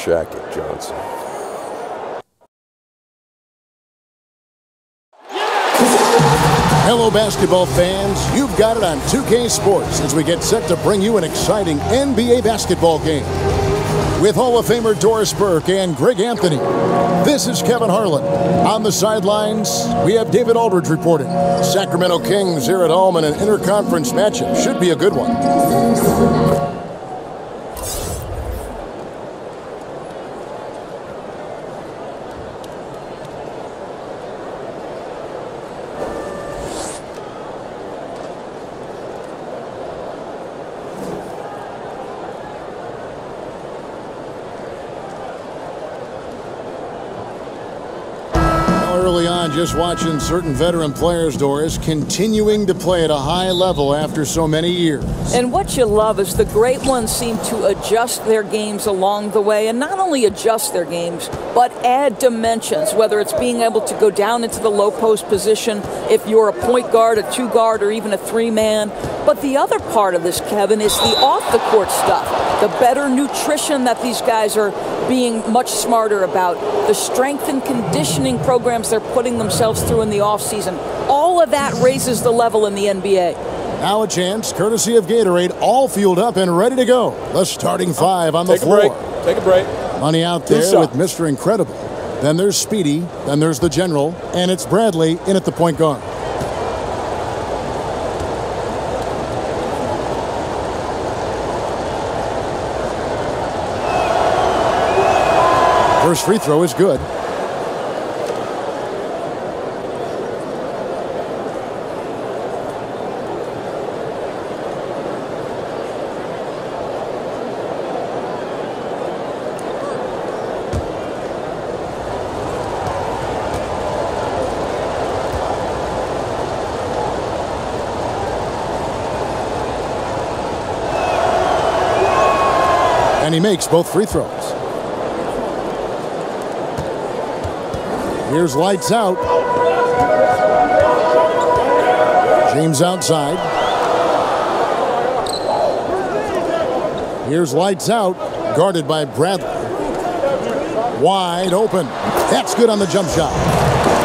jacket, Johnson. Hello, basketball fans. You've got it on 2K Sports as we get set to bring you an exciting NBA basketball game. With Hall of Famer Doris Burke and Greg Anthony, this is Kevin Harlan. On the sidelines, we have David Aldridge reporting. Sacramento Kings here at home in an interconference matchup. Should be a good one. Early on, just watching certain veteran players, Doris, continuing to play at a high level after so many years. And what you love is the great ones seem to adjust their games along the way, and not only adjust their games, but add dimensions, whether it's being able to go down into the low post position if you're a point guard, a two guard, or even a three-man. But the other part of this, Kevin, is the off-the-court stuff, the better nutrition that these guys are being much smarter about, the strength and conditioning programs they're putting themselves through in the offseason. All of that raises the level in the NBA. Now a chance, courtesy of Gatorade, all fueled up and ready to go. The starting five on the floor. Take a break. Money out there with Mr. Incredible. Then there's Speedy, then there's the General, and it's Bradley in at the point guard. First free throw is good. And he makes both free throws. Here's lights out. James outside. Here's lights out. Guarded by Bradley. Wide open. That's good on the jump shot.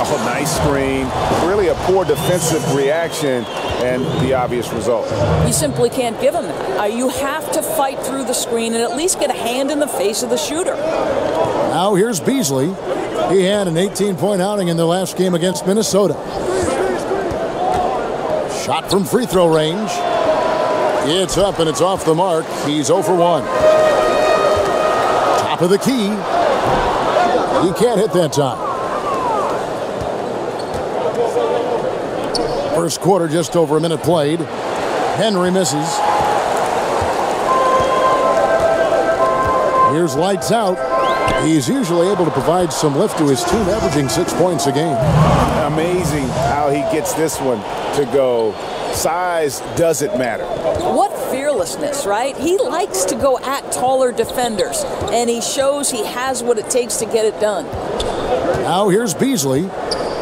Oh, nice screen. Really a poor defensive reaction and the obvious result. You simply can't give him that. You have to fight through the screen and at least get a hand in the face of the shooter. Now here's Beasley. He had an 18-point outing in their last game against Minnesota. Shot from free throw range. It's up and it's off the mark. He's 0 for 1. Top of the key. He can't hit that time. First quarter, just over a minute played. Henry misses. Here's lights out. He's usually able to provide some lift to his team, averaging 6 points a game. Amazing how he gets this one to go. Size doesn't matter. What fearlessness, right? He likes to go at taller defenders, and he shows he has what it takes to get it done. Now here's Beasley.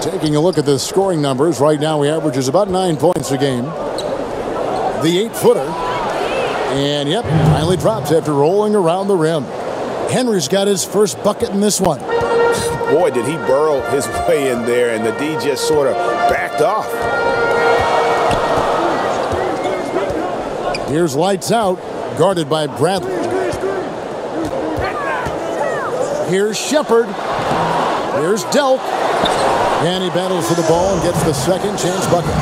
Taking a look at the scoring numbers, right now he averages about 9 points a game. The 8-footer. And yep, finally drops after rolling around the rim. Henry's got his first bucket in this one. Boy, did he burrow his way in there, and the D just sort of backed off. Here's lights out, guarded by Bradley. Here's Shepard. Here's Delk. And he battles for the ball and gets the second chance bucket.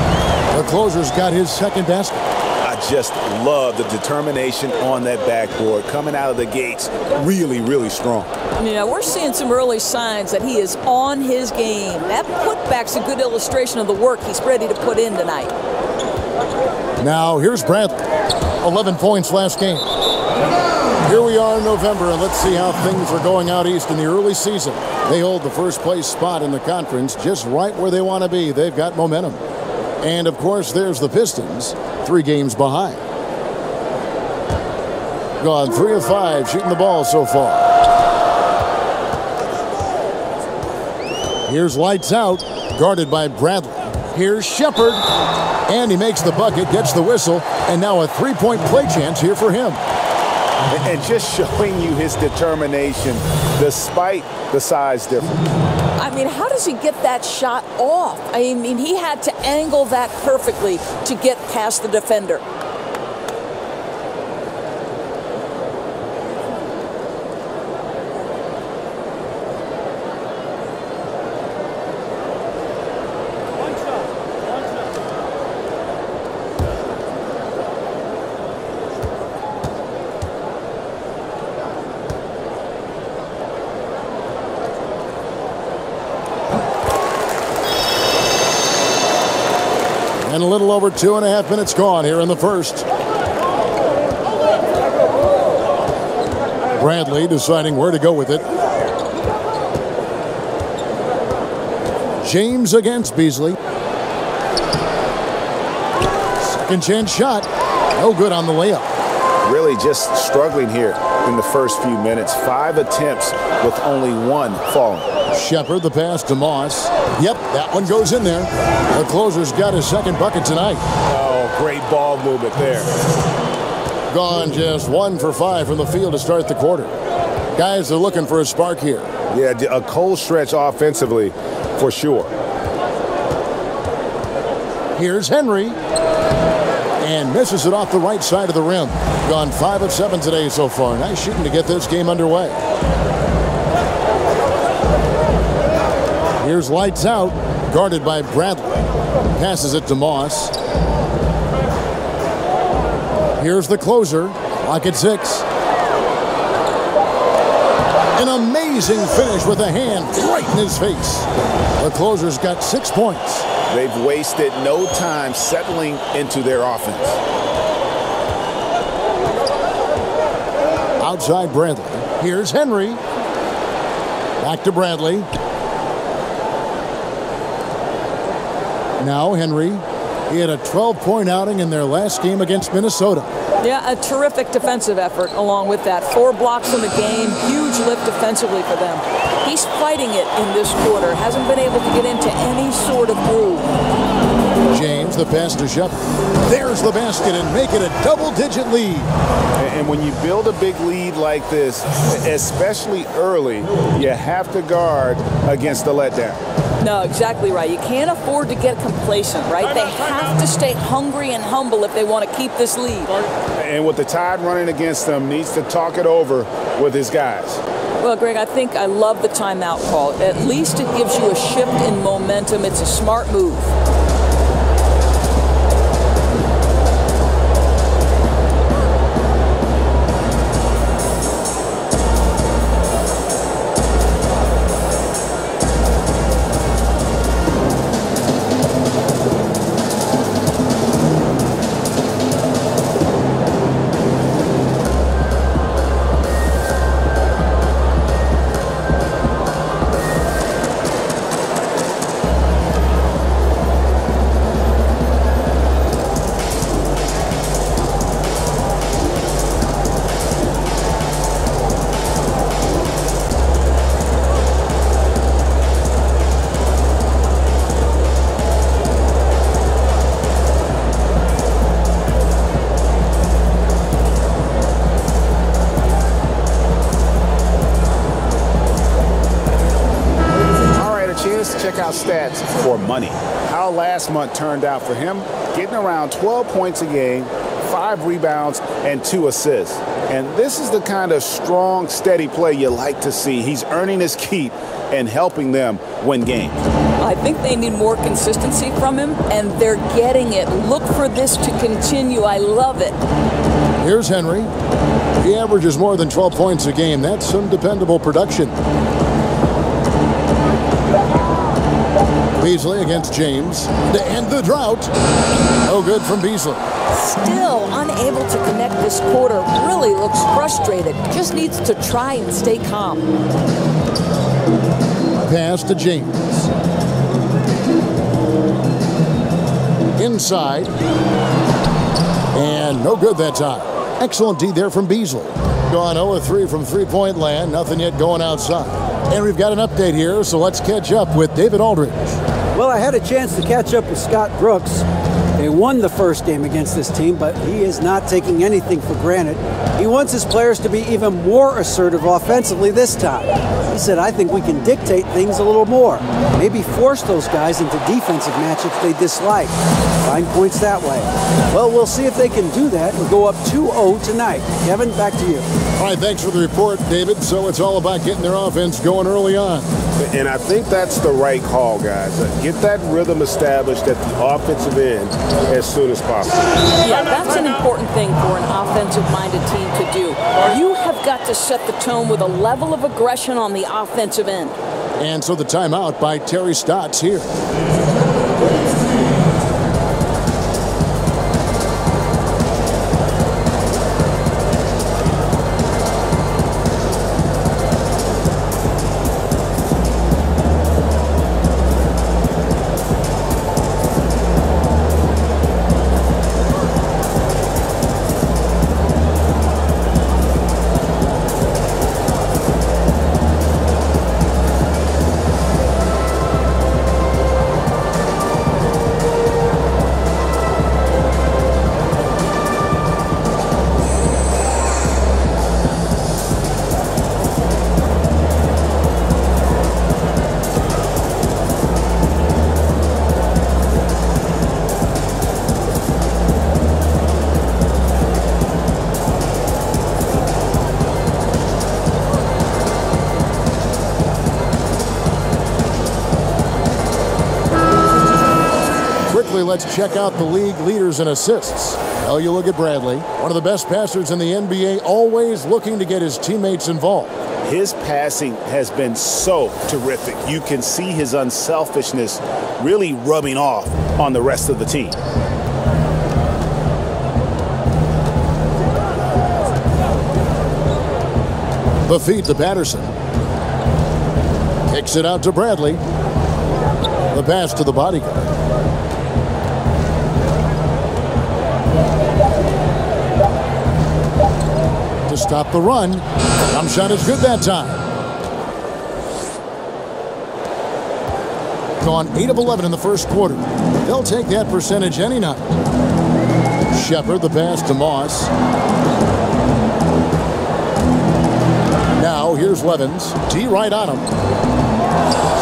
The closer's got his second basket. I just love the determination on that backboard. Coming out of the gates, really, really strong. Yeah, we're seeing some early signs that he is on his game. That putback's a good illustration of the work he's ready to put in tonight. Now, here's Bradley. 11 points last game. Here we are in November, and let's see how things are going out east in the early season. They hold the first place spot in the conference just right where they want to be. They've got momentum. And, of course, there's the Pistons, 3 games behind. Gone 3 of 5 shooting the ball so far. Here's lights out, guarded by Bradley. Here's Shepard. And he makes the bucket, gets the whistle, and now a 3-point play chance here for him. And just showing you his determination despite the size difference. I mean, how does he get that shot off? I mean, he had to angle that perfectly to get past the defender. And a little over 2.5 minutes gone here in the first. Bradley deciding where to go with it. James against Beasley. Second chance shot. No good on the layup. Really just struggling here in the first few minutes. 5 attempts with only 1 falling. Shepard, the pass to Moss. Yep, that one goes in there. The closer's got his second bucket tonight. Oh, great ball movement there. Gone just 1 for 5 from the field to start the quarter. Guys are looking for a spark here. Yeah, a cold stretch offensively for sure. Here's Henry. And misses it off the right side of the rim. Gone 5 of 7 today so far. Nice shooting to get this game underway. Here's lights out, guarded by Bradley. Passes it to Moss. Here's the closer, lock at 6. An amazing finish with a hand right in his face. The closer's got 6 points. They've wasted no time settling into their offense. Outside Bradley. Here's Henry. Back to Bradley. Now Henry. He had a 12-point outing in their last game against Minnesota. Yeah, a terrific defensive effort along with that. 4 blocks in the game, huge lift defensively for them. He's fighting it in this quarter. Hasn't been able to get into any sort of groove. James, the pass to Shepard. There's the basket and make it a double-digit lead. And when you build a big lead like this, especially early, you have to guard against the letdown. No, exactly right. You can't afford to get complacent, right? They have to stay hungry and humble if they want to keep this lead. And with the Tide running against them, needs to talk it over with his guys. Well, Greg, I think I love the timeout call. At least it gives you a shift in momentum. It's a smart move. Check out stats for money. How last month turned out for him, getting around 12 points a game, 5 rebounds, and 2 assists. And this is the kind of strong, steady play you like to see. He's earning his keep and helping them win games. I think they need more consistency from him, and they're getting it. Look for this to continue. I love it. Here's Henry. He averages more than 12 points a game. That's some dependable production. Beasley against James to end the drought. No good from Beasley. Still unable to connect this quarter. Really looks frustrated. Just needs to try and stay calm. Pass to James. Inside. And no good that time. Excellent D there from Beasley. Gone 0-3 from three-point land. Nothing yet going outside. And we've got an update here, so let's catch up with David Aldridge. Well, I had a chance to catch up with Scott Brooks. They won the first game against this team, but he is not taking anything for granted. He wants his players to be even more assertive offensively this time. He said, I think we can dictate things a little more. Maybe force those guys into defensive matchups they dislike. Find points that way. Well, we'll see if they can do that and go up 2-0 tonight. Kevin, back to you. All right, thanks for the report, David. So it's all about getting their offense going early on. And I think that's the right call, guys. Get that rhythm established at the offensive end as soon as possible. Yeah, that's an important thing for an offensive-minded team to do. You have got to set the tone with a level of aggression on the offensive end. And so the timeout by Terry Stotts here. Let's check out the league leaders in assists. Well, you look at Bradley, one of the best passers in the NBA, always looking to get his teammates involved. His passing has been so terrific. You can see his unselfishness really rubbing off on the rest of the team. The feed to Patterson. Kicks it out to Bradley. The pass to the bodyguard. Stop the run. Jump shot is good that time. Gone 8 of 11 in the first quarter. They'll take that percentage any night. Shepard, the pass to Moss. Now here's Levens. D right on him.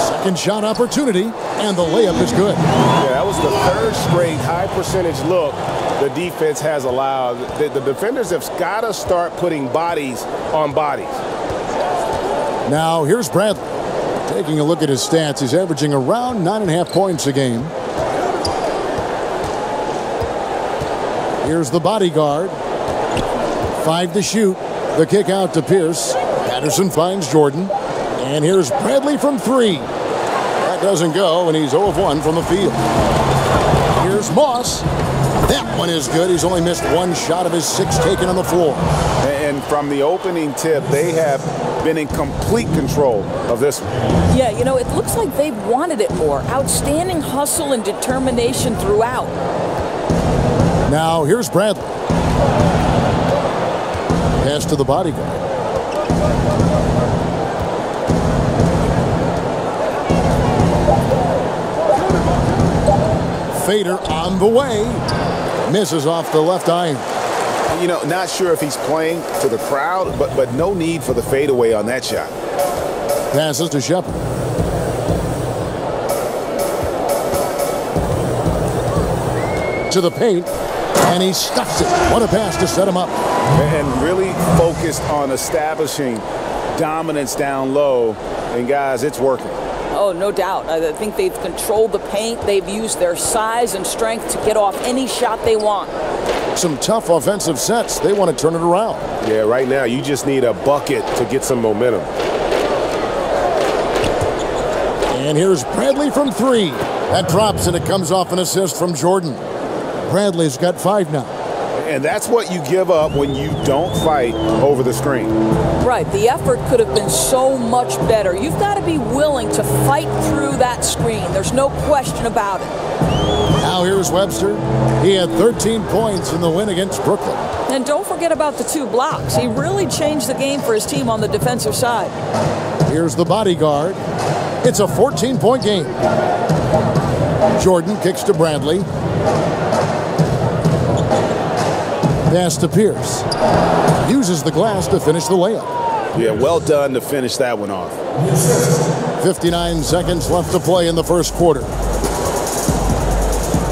Second shot opportunity, and the layup is good. Yeah, that was the third straight high percentage look the defense has allowed. The defenders have got to start putting bodies on bodies. Now here's Bradley. Taking a look at his stats, he's averaging around 9.5 points a game. Here's the bodyguard. 5 to shoot. The kick out to Pierce. Patterson finds Jordan. And here's Bradley from 3. That doesn't go, and he's 0 of 1 from the field. Here's Moss. That one is good. He's only missed 1 shot of his 6 taken on the floor. And from the opening tip, they have been in complete control of this one. Yeah, you know, it looks like they've wanted it more. Outstanding hustle and determination throughout. Now here's Bradley. Pass to the bodyguard. Fader on the way. Misses off the left iron. You know, not sure if he's playing to the crowd, but no need for the fadeaway on that shot. Passes to Shepard. To the paint, and he stuffs it. What a pass to set him up. And really focused on establishing dominance down low. And guys, it's working. Oh, no doubt. I think they've controlled the paint. They've used their size and strength to get off any shot they want. Some tough offensive sets. They want to turn it around. Yeah, right now you just need a bucket to get some momentum. And here's Bradley from 3. That drops, and it comes off an assist from Jordan. Bradley's got 5 now. And that's what you give up when you don't fight over the screen. Right. The effort could have been so much better. You've got to be willing to fight through that screen. There's no question about it. Now here's Webster. He had 13 points in the win against Brooklyn. And don't forget about the 2 blocks. He really changed the game for his team on the defensive side. Here's the bodyguard. It's a 14-point game. Jordan kicks to Bradley. Pass to Pierce. Uses the glass to finish the layup. Yeah, well done to finish that one off. 59 seconds left to play in the first quarter.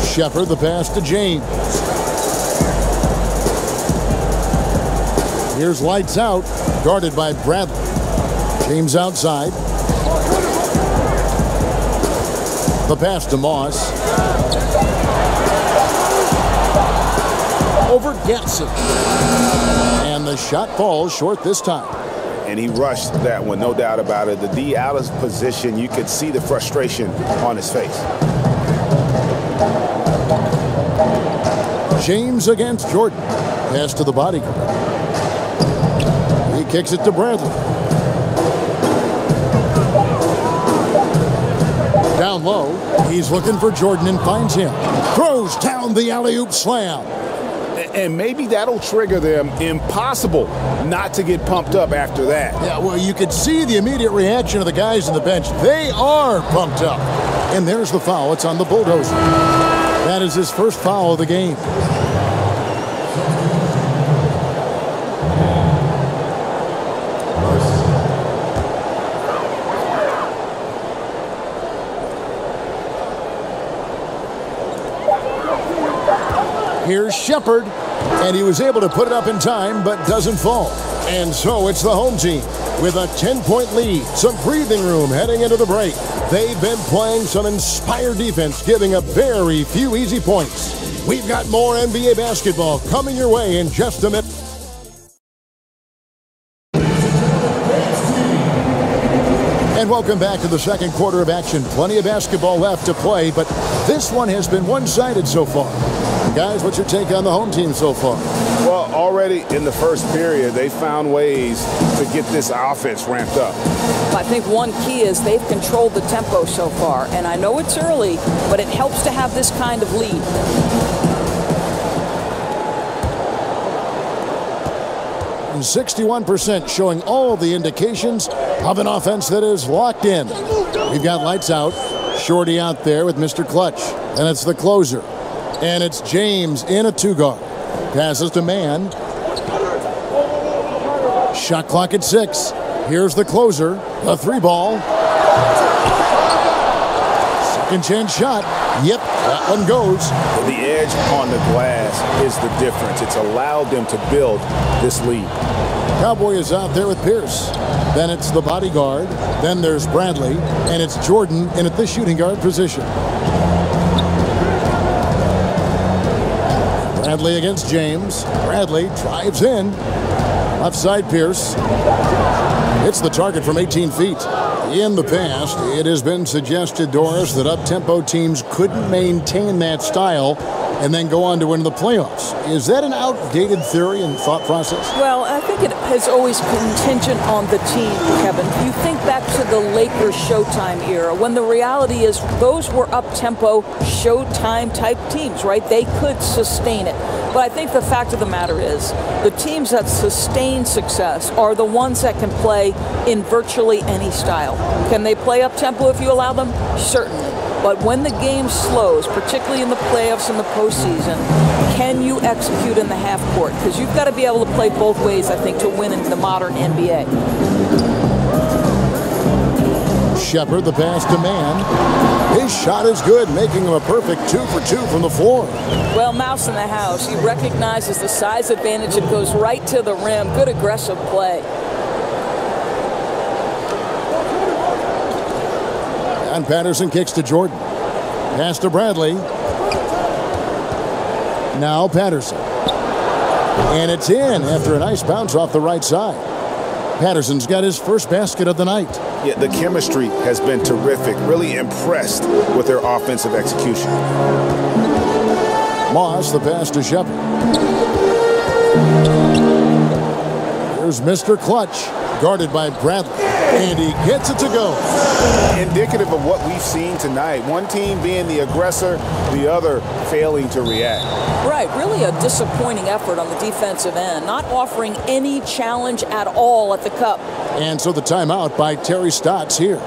Shepard, the pass to James. Here's lights out, guarded by Bradley. James outside. The pass to Moss. Over Getson. And the shot falls short this time. And he rushed that one, no doubt about it. The D out of position, you could see the frustration on his face. James against Jordan. Pass to the bodyguard. He kicks it to Bradley. Down low, he's looking for Jordan and finds him. Throws down the alley-oop slam. And maybe that'll trigger them. Impossible not to get pumped up after that. Yeah, well, you could see the immediate reaction of the guys on the bench. They are pumped up. And there's the foul. It's on the Bulldozer. That is his first foul of the game. Here's Shepard, and he was able to put it up in time, but doesn't fall. And so it's the home team with a 10-point lead, some breathing room heading into the break. They've been playing some inspired defense, giving up very few easy points. We've got more NBA basketball coming your way in just a minute. And welcome back to the second quarter of action. Plenty of basketball left to play, but this one has been one-sided so far. Guys, what's your take on the home team so far? Well, already in the first period, they found ways to get this offense ramped up. I think one key is they've controlled the tempo so far. And I know it's early, but it helps to have this kind of lead. And 61% showing all the indications of an offense that is locked in. We've got lights out. Shorty out there with Mr. Clutch. And it's the closer. And it's James in a two-guard. Passes to Mann. Shot clock at 6. Here's the closer. A three-ball. Second chance shot. Yep, that one goes. The edge on the glass is the difference. It's allowed them to build this lead. Cowboy is out there with Pierce. Then it's the bodyguard. Then there's Bradley. And it's Jordan in at the shooting guard position. Bradley against James. Bradley drives in. Offside Pierce. It's the target from 18 feet. In the past, it has been suggested, Doris, that up-tempo teams couldn't maintain that style and then go on to win the playoffs. Is that an outdated theory and thought process? Well, I think it has always contingent on the team, Kevin. You think back to the Lakers Showtime era, when the reality is those were up-tempo, Showtime-type teams, right? They could sustain it. But I think the fact of the matter is the teams that sustain success are the ones that can play in virtually any style. Can they play up-tempo if you allow them? Certainly. But when the game slows, particularly in the playoffs and the postseason, can you execute in the half court? Because you've got to be able to play both ways, I think, to win in the modern NBA. Shepard, the pass to Mann. His shot is good, making him a perfect 2 for 2 from the floor. Well, Mouse in the house. He recognizes the size advantage and goes right to the rim. Good aggressive play. And Patterson kicks to Jordan. Pass to Bradley. Now Patterson. And it's in after a nice bounce off the right side. Patterson's got his first basket of the night. Yeah, the chemistry has been terrific. Really impressed with their offensive execution. Moss, the pass to Shepard. There's Mr. Clutch, guarded by Bradley. And he gets it to go. Indicative of what we've seen tonight. One team being the aggressor, the other failing to react. Right, really a disappointing effort on the defensive end, not offering any challenge at all at the cup. And so the timeout by Terry Stotts here.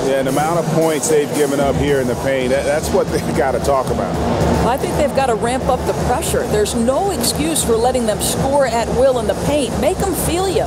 Yeah, and the amount of points they've given up here in the paint, that's what they've got to talk about. I think they've got to ramp up the pressure. There's no excuse for letting them score at will in the paint. Make them feel you.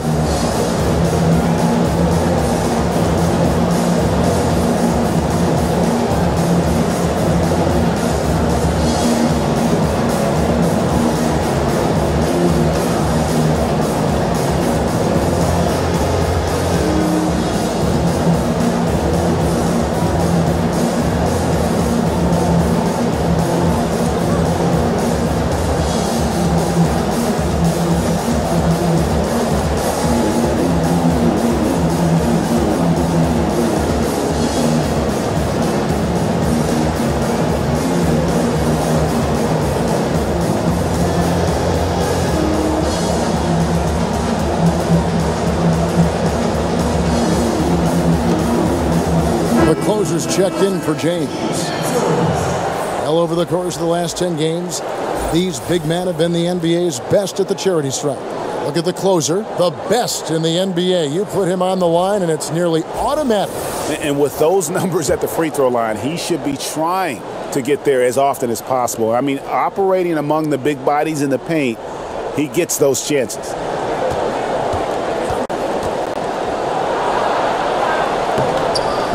Closers checked in for James. Well, over the course of the last 10 games, these big men have been the NBA's best at the charity stripe. Look at the closer, the best in the NBA. You put him on the line, and it's nearly automatic. And with those numbers at the free throw line, he should be trying to get there as often as possible. I mean, operating among the big bodies in the paint, he gets those chances.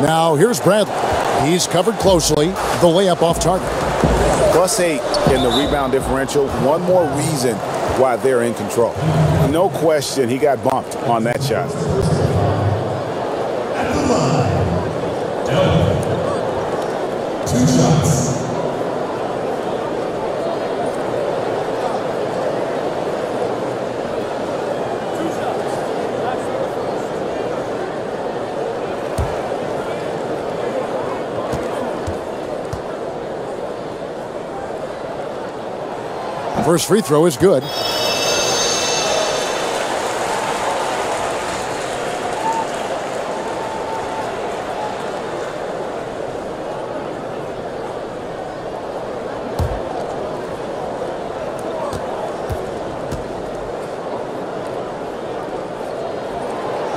Now, here's Bradley. He's covered closely. The layup off target. +8 in the rebound differential. One more reason why they're in control. No question he got bumped on that shot. Two shots. First free throw is good.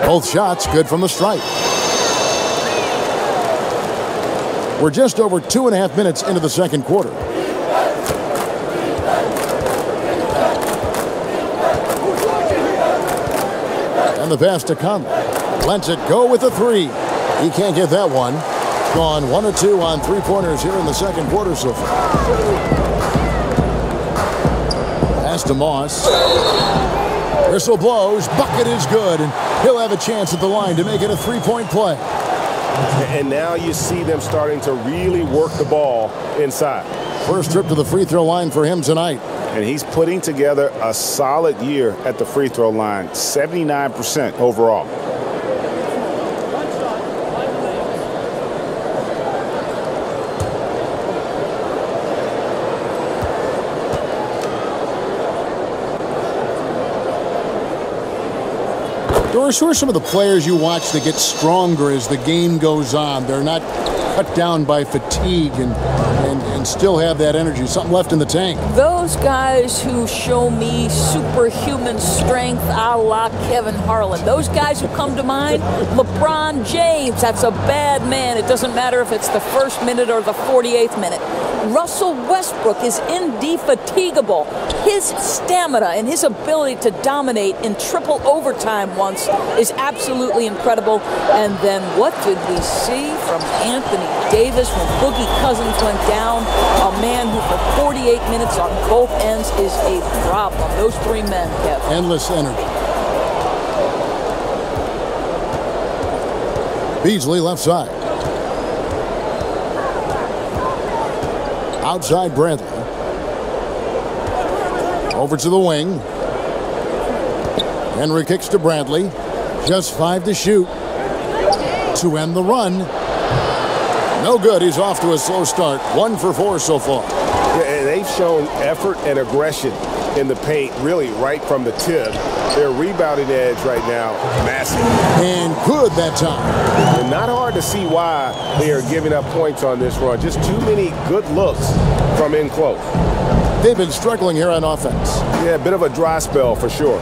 Both shots good from the stripe. We're just over 2.5 minutes into the second quarter. And the pass to Conley. Lets it go with a three. He can't get that one. Gone 1 of 2 on three-pointers here in the second quarter so far. Pass to Moss. Whistle blows. Bucket is good. And he'll have a chance at the line to make it a three-point play. And now you see them starting to really work the ball inside. First trip to the free throw line for him tonight. And he's putting together a solid year at the free throw line, 79% overall. Doris, who are some of the players you watch that get stronger as the game goes on? They're not cut down by fatigue and still have that energy, something left in the tank. Those guys who show me superhuman strength a la Kevin Harlan. Those guys who come to mind, LeBron James, that's a bad man. It doesn't matter if it's the first minute or the 48th minute. Russell Westbrook is indefatigable. His stamina and his ability to dominate in triple overtime once is absolutely incredible. And then what did we see from Anthony Davis when Boogie Cousins went down? A man who for 48 minutes on both ends is a problem. Those three men, Kev. Endless energy. Beasley left side. Outside Bradley. Over to the wing. Henry kicks to Bradley. Just 5 to shoot to end the run. No good. He's off to a slow start. 1 for 4 so far. Yeah, and they've shown effort and aggression in the paint, really right from the tip. Their rebounding edge right now, massive. And good that time. And not hard to see why they are giving up points on this run. Just too many good looks from in close. They've been struggling here on offense. Yeah, a bit of a dry spell for sure.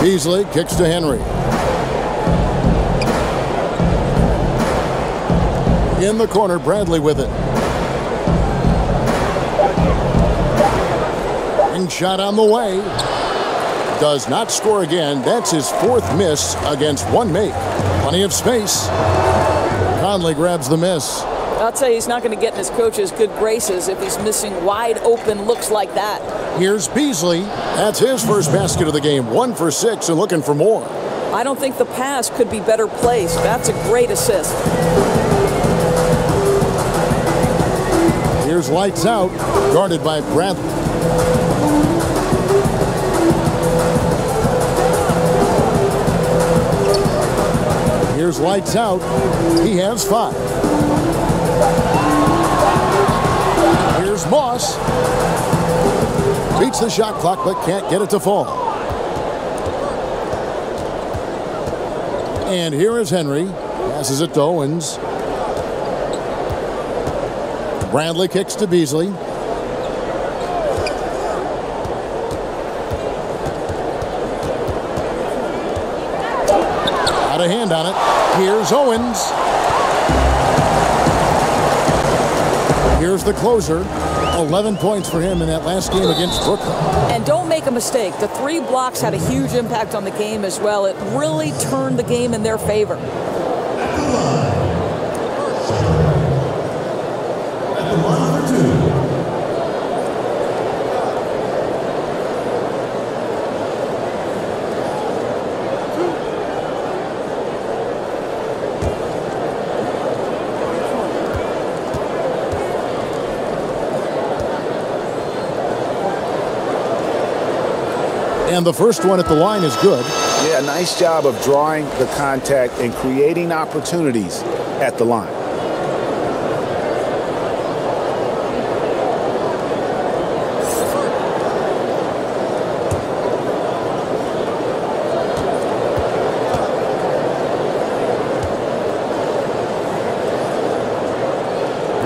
Beasley kicks to Henry. In the corner, Bradley with it. And shot on the way. Does not score again. That's his 4th miss against 1 make. Plenty of space. Conley grabs the miss. I'll tell you, he's not going to get in his coach's good graces if he's missing wide open looks like that. Here's Beasley. That's his first basket of the game. 1 for 6 and looking for more. I don't think the pass could be better placed. That's a great assist. Here's lights out, guarded by Bradley. Here's lights out. He has 5. Here's Moss. Beats the shot clock, but can't get it to fall. And here is Henry. Passes it to Owens. Bradley kicks to Beasley. Got a hand on it. Here's Owens. Here's the closer. 11 points for him in that last game against Brooklyn. And don't make a mistake. The 3 blocks had a huge impact on the game as well. It really turned the game in their favor. And the first one at the line is good. Yeah, nice job of drawing the contact and creating opportunities at the line.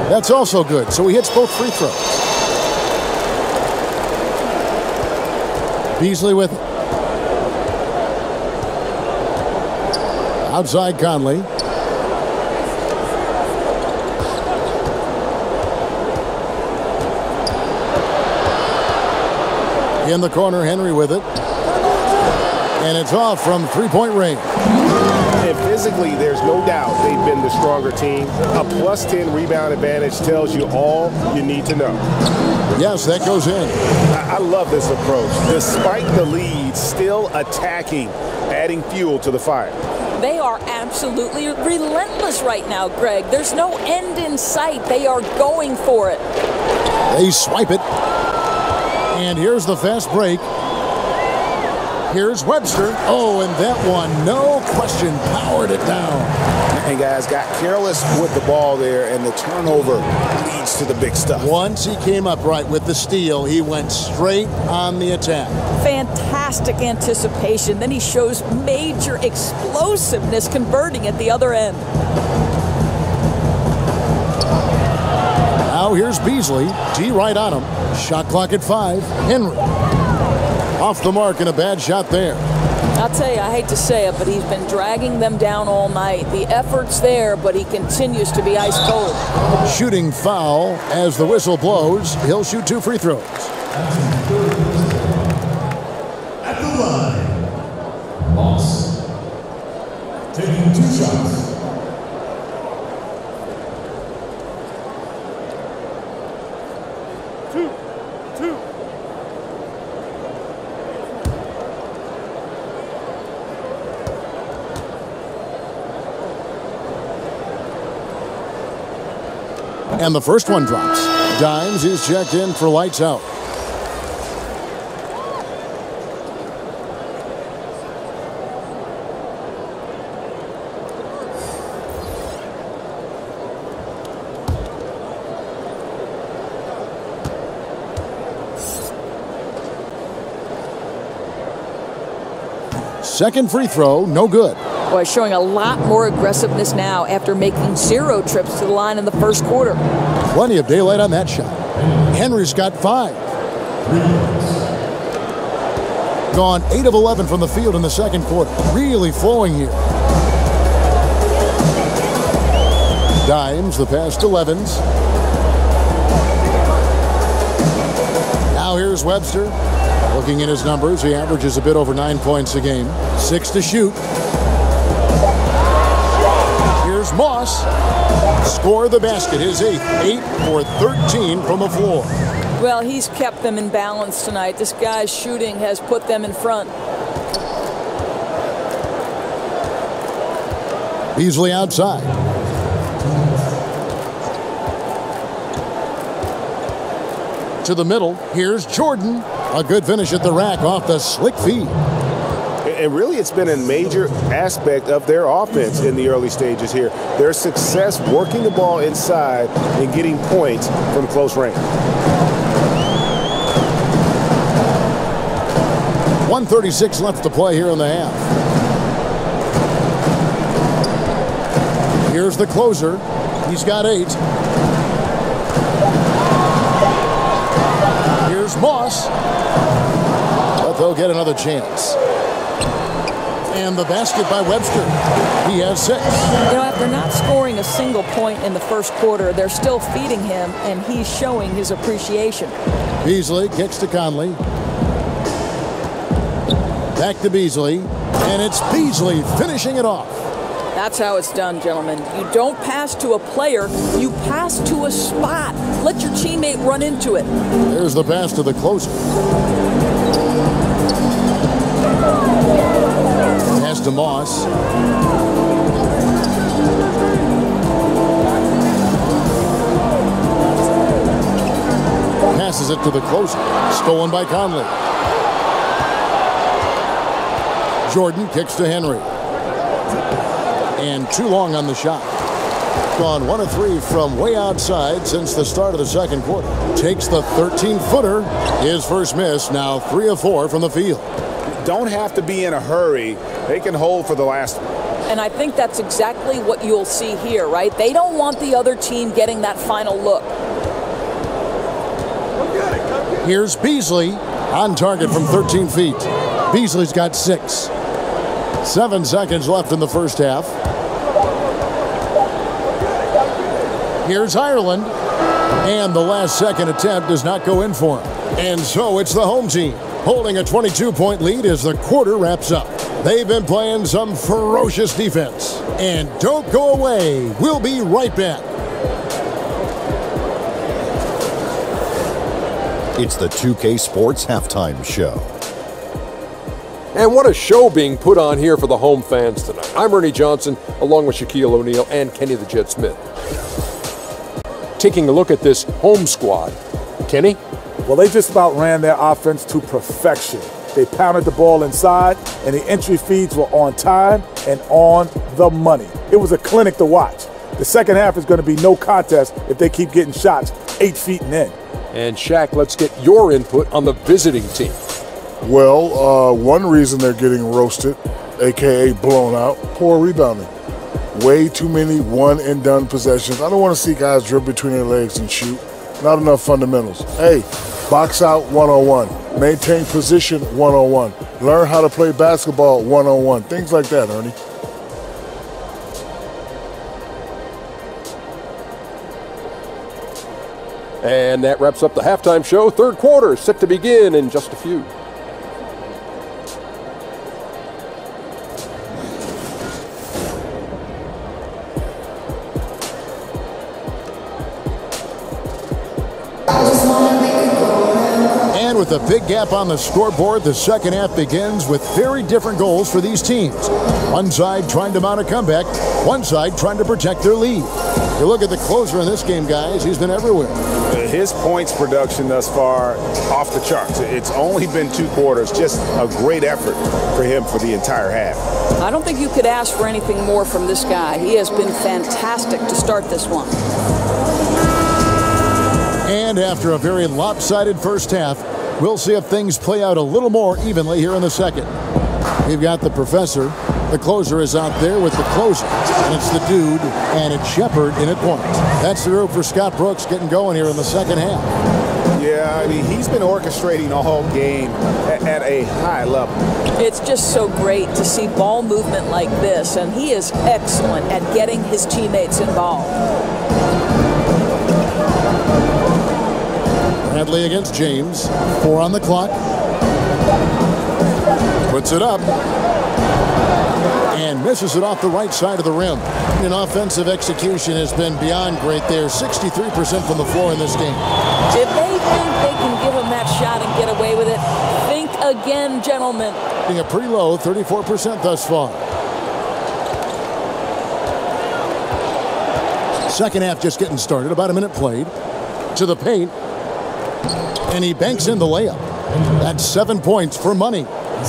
That's also good. So he hits both free throws. Beasley with it. Outside Conley. In the corner, Henry with it. And it's off from 3-point range. And physically, there's no doubt they've been the stronger team. A +10 rebound advantage tells you all you need to know. Yes, that goes in. I love this approach. Despite the lead, still attacking, adding fuel to the fire. They are absolutely relentless right now, Greg. There's no end in sight. They are going for it. They swipe it. And here's the fast break. Here's Webster. Oh, and that one, no question, powered it down. And guys got careless with the ball there, and the turnover leads to the big stuff. Once he came up right with the steal, he went straight on the attack. Fantastic anticipation. Then he shows major explosiveness converting at the other end. Now here's Beasley. T right on him. Shot clock at 5. Henry. Off the mark and a bad shot there. I'll tell you, I hate to say it, but he's been dragging them down all night. The effort's there, but he continues to be ice cold. Shooting foul as the whistle blows. He'll shoot 2 free throws. At the line, Moss. Taking 2 shots. And the first one drops. Dimes is checked in for lights out. Second free throw, no good. Boy, showing a lot more aggressiveness now after making 0 trips to the line in the first quarter. Plenty of daylight on that shot. Henry's got 5. Gone 8 of 11 from the field in the second quarter. Really flowing here. Dimes, the pass to Levens. Now here's Webster. Looking at his numbers, he averages a bit over 9 points a game. 6 to shoot. Here's Moss. Score the basket, his 8th. 8 for 13 from the floor. Well, he's kept them in balance tonight. This guy's shooting has put them in front. Beasley outside. To the middle. Here's Jordan. A good finish at the rack off the slick feed. And really, it's been a major aspect of their offense in the early stages here. Their success working the ball inside and getting points from close range. 1:36 left to play here in the half. Here's the closer. He's got 8. Here's Moss. But they'll get another chance. And the basket by Webster. He has 6. You know, after not scoring a single point in the first quarter, they're still feeding him, and he's showing his appreciation. Beasley kicks to Conley. Back to Beasley. And it's Beasley finishing it off. That's how it's done, gentlemen. You don't pass to a player, you pass to a spot. Let your teammate run into it. There's the pass to the closer. Pass to Moss. Passes it to the closer. Stolen by Conley. Jordan kicks to Henry. And too long on the shot. Gone 1 of 3 from way outside since the start of the second quarter. Takes the 13-footer. His first miss, now 3 of 4 from the field. Don't have to be in a hurry. They can hold for the last one. And I think that's exactly what you'll see here, right? They don't want the other team getting that final look. Here's Beasley on target from 13 feet. Beasley's got 6. 7 seconds left in the first half. Here's Ireland. And the last second attempt does not go in for him. And so it's the home team holding a 22-point lead as the quarter wraps up. They've been playing some ferocious defense. And don't go away. We'll be right back. It's the 2K Sports Halftime Show. And what a show being put on here for the home fans tonight. I'm Ernie Johnson, along with Shaquille O'Neal and Kenny the Jet Smith. Taking a look at this home squad. Kenny? Well, they just about ran their offense to perfection. They pounded the ball inside, and the entry feeds were on time and on the money. It was a clinic to watch. The second half is going to be no contest if they keep getting shots 8 feet and in. And Shaq, let's get your input on the visiting team. Well, one reason they're getting roasted, a.k.a. blown out, poor rebounding. Way too many one-and-done possessions. I don't want to see guys dribble between their legs and shoot. Not enough fundamentals. Hey, box out 101. Maintain position 101. Learn how to play basketball 101. Things like that, Ernie. And that wraps up the halftime show. Third quarter set to begin in just a few. And with a big gap on the scoreboard, the second half begins with very different goals for these teams. One side trying to mount a comeback, one side trying to protect their lead. You look at the closer in this game, guys, he's been everywhere. His points production thus far off the charts. It's only been 2 quarters, just a great effort for him for the entire half. I don't think you could ask for anything more from this guy. He has been fantastic to start this one. And after a very lopsided first half, we'll see if things play out a little more evenly here in the second. We've got the professor. The closer is out there with the closer. And it's the dude, and it's Shepard in at point. That's the group for Scott Brooks getting going here in the second half. Yeah, I mean, he's been orchestrating all game at a high level. It's just so great to see ball movement like this, and he is excellent at getting his teammates involved. Bradley against James. 4 on the clock. Puts it up. And misses it off the right side of the rim. An offensive execution has been beyond great there. 63% from the floor in this game. If they think they can give him that shot and get away with it, think again, gentlemen. Being a pretty low 34% thus far. Second half just getting started. About a minute played. To the paint. And he banks in the layup. That's 7 points for money.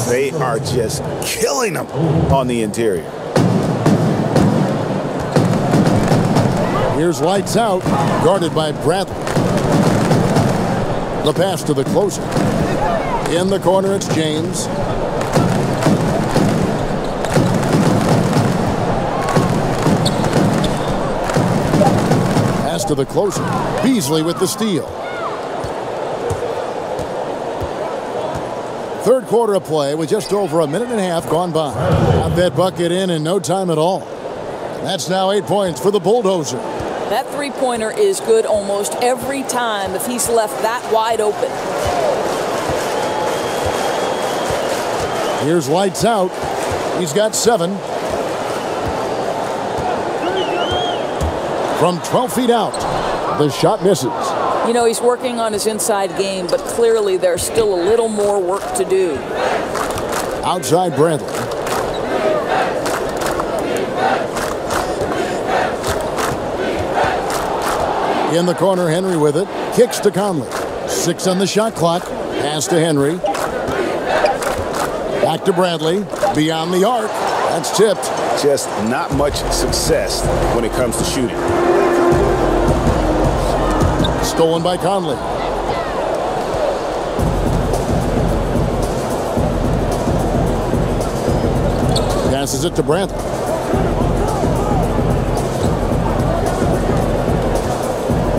They are just killing them on the interior. Here's lights out, guarded by Bradley. The pass to the closer. In the corner, it's James. Pass to the closer. Beasley with the steal. Third quarter of play with just over a minute and a half gone by. Got that bucket in no time at all. That's now 8 points for the Bulldozer. That three-pointer is good almost every time if he's left that wide open. Here's lights out. He's got 7. From 12 feet out, the shot misses. You know, he's working on his inside game, but clearly there's still a little more work to do. Outside Bradley. In the corner, Henry with it. Kicks to Conley. 6 on the shot clock. Pass to Henry. Back to Bradley. Beyond the arc. That's tipped. Just not much success when it comes to shooting. Stolen by Conley. Passes it to Bradley.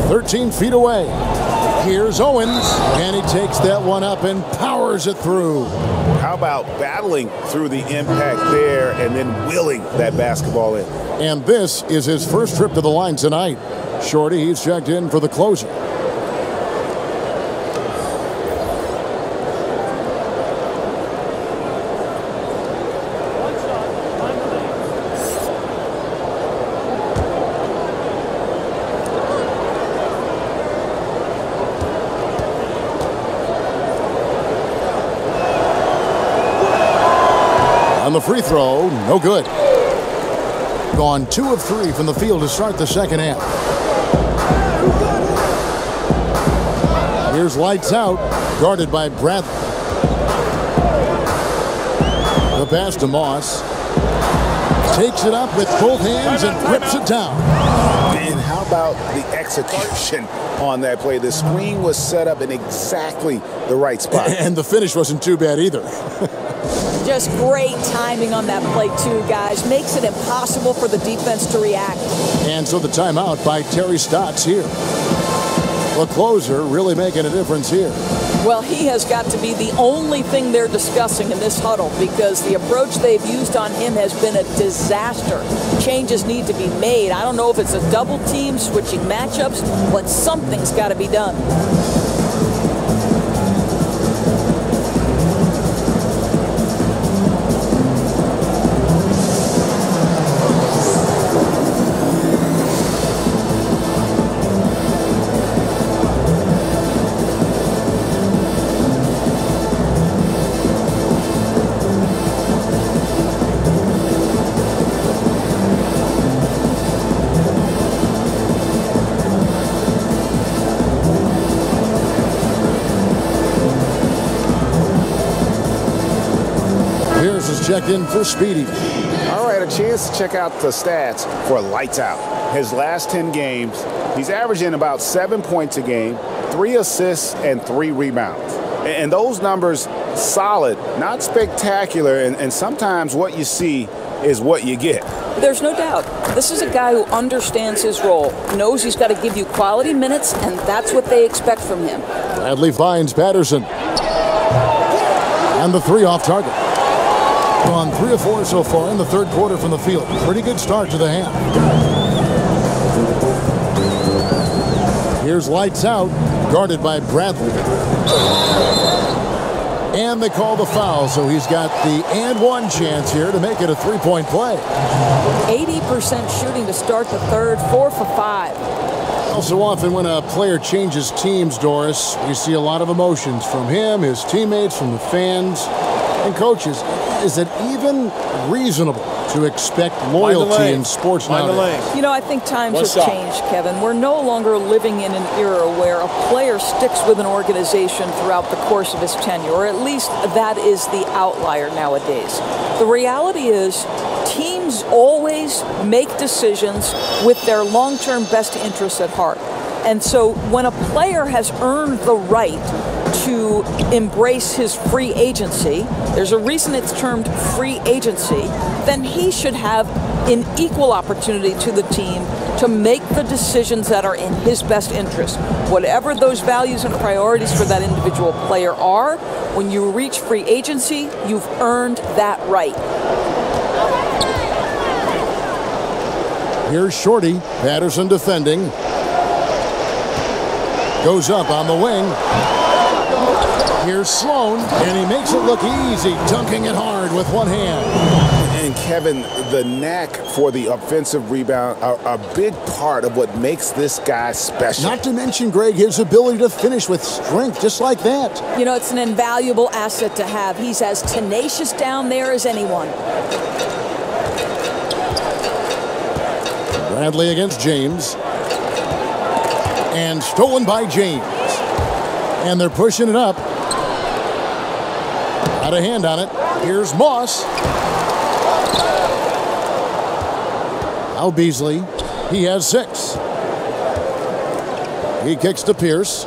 "13 feet away. Here's Owens, and he takes that one up and powers it through. How about battling through the impact there and then wheeling that basketball in? And this is his first trip to the line tonight. Shorty, he's checked in for the closer. On the free throw, no good. Gone 2 of 3 from the field to start the second half. Here's lights out, guarded by Bradley. The pass to Moss. Takes it up with both hands and rips it down. And how about the execution on that play? The screen was set up in exactly the right spot. And the finish wasn't too bad either. Just great timing on that play, too, guys. Makes it impossible for the defense to react. And so the timeout by Terry Stotts here. The closer really making a difference here. Well, he has got to be the only thing they're discussing in this huddle because the approach they've used on him has been a disaster. Changes need to be made. I don't know if it's a double team, switching matchups, but something's got to be done. Checked in for Speedy. All right, a chance to check out the stats for Lights Out. His last 10 games, he's averaging about 7 points a game, 3 assists, and 3 rebounds. And those numbers, solid, not spectacular, and sometimes what you see is what you get. There's no doubt. This is a guy who understands his role, knows he's got to give you quality minutes, and that's what they expect from him. Bradley finds Patterson. And the three off target. Gone 3 of 4 so far in the third quarter from the field. Pretty good start to the half. Here's lights out, guarded by Bradley. And they call the foul, so he's got the and one chance here to make it a three-point play. 80% shooting to start the third, 4 for 5. So often when a player changes teams, Doris, we see a lot of emotions from him, his teammates, from the fans, and coaches. Is it even reasonable to expect loyalty in sports nowadays? You know, I think times have changed, Kevin. We're no longer living in an era where a player sticks with an organization throughout the course of his tenure, or at least that is the outlier nowadays. The reality is teams always make decisions with their long-term best interests at heart. And so when a player has earned the right to embrace his free agency, there's a reason it's termed free agency, then he should have an equal opportunity to the team to make the decisions that are in his best interest. Whatever those values and priorities for that individual player are, when you reach free agency, you've earned that right. Here's Shorty, Patterson defending. Goes up on the wing. Here's Sloan, and he makes it look easy, dunking it hard with one hand. And Kevin, the knack for the offensive rebound are a big part of what makes this guy special. Not to mention, Greg, his ability to finish with strength just like that. You know, it's an invaluable asset to have. He's as tenacious down there as anyone. Bradley against James. And stolen by James. And they're pushing it up. Got a hand on it. Here's Moss. Now Beasley. He has 6. He kicks to Pierce.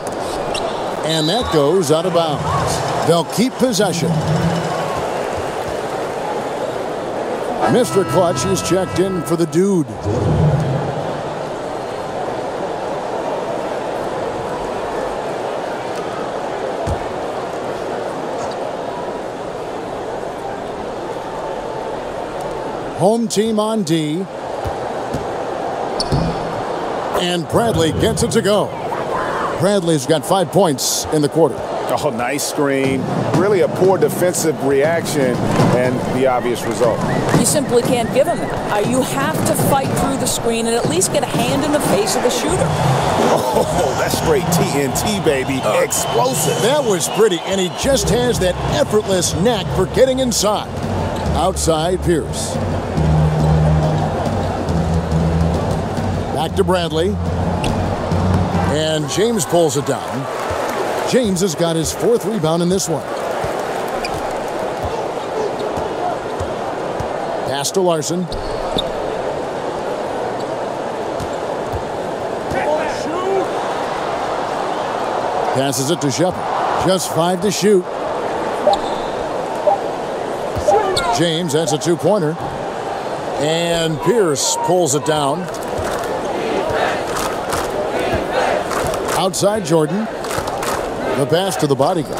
And that goes out of bounds. They'll keep possession. Mr. Clutch is checked in for the dude. Home team on D. And Bradley gets it to go. Bradley's got 5 points in the quarter. Oh, nice screen. Really a poor defensive reaction and the obvious result. You simply can't give him that. You have to fight through the screen and at least get a hand in the face of the shooter. Oh, that's straight TNT, baby. Explosive. That was pretty, and he just has that effortless knack for getting inside. Outside Pierce. Back to Bradley. And James pulls it down. James has got his 4th rebound in this one. Pass to Larson. Passes it to Shepard. Just 5 to shoot. James, that's a 2-pointer. And Pierce pulls it down. Outside Jordan. The pass to the bodyguard.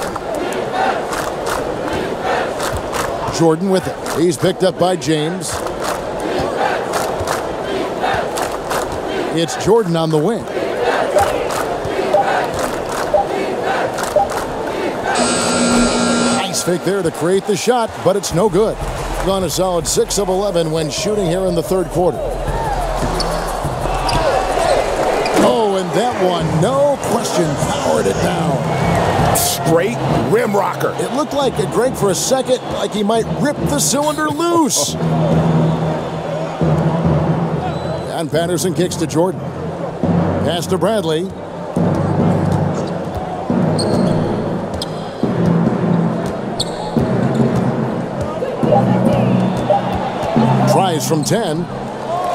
Jordan with it. He's picked up by James. It's Jordan on the wing. Nice fake there to create the shot, but it's no good. Gone a solid 6 of 11 when shooting here in the third quarter. Oh, and that one, no question, powered it down. Straight rim rocker. It looked like, Greg, for a second, like he might rip the cylinder loose. And Patterson kicks to Jordan. Pass to Bradley. Tries from 10,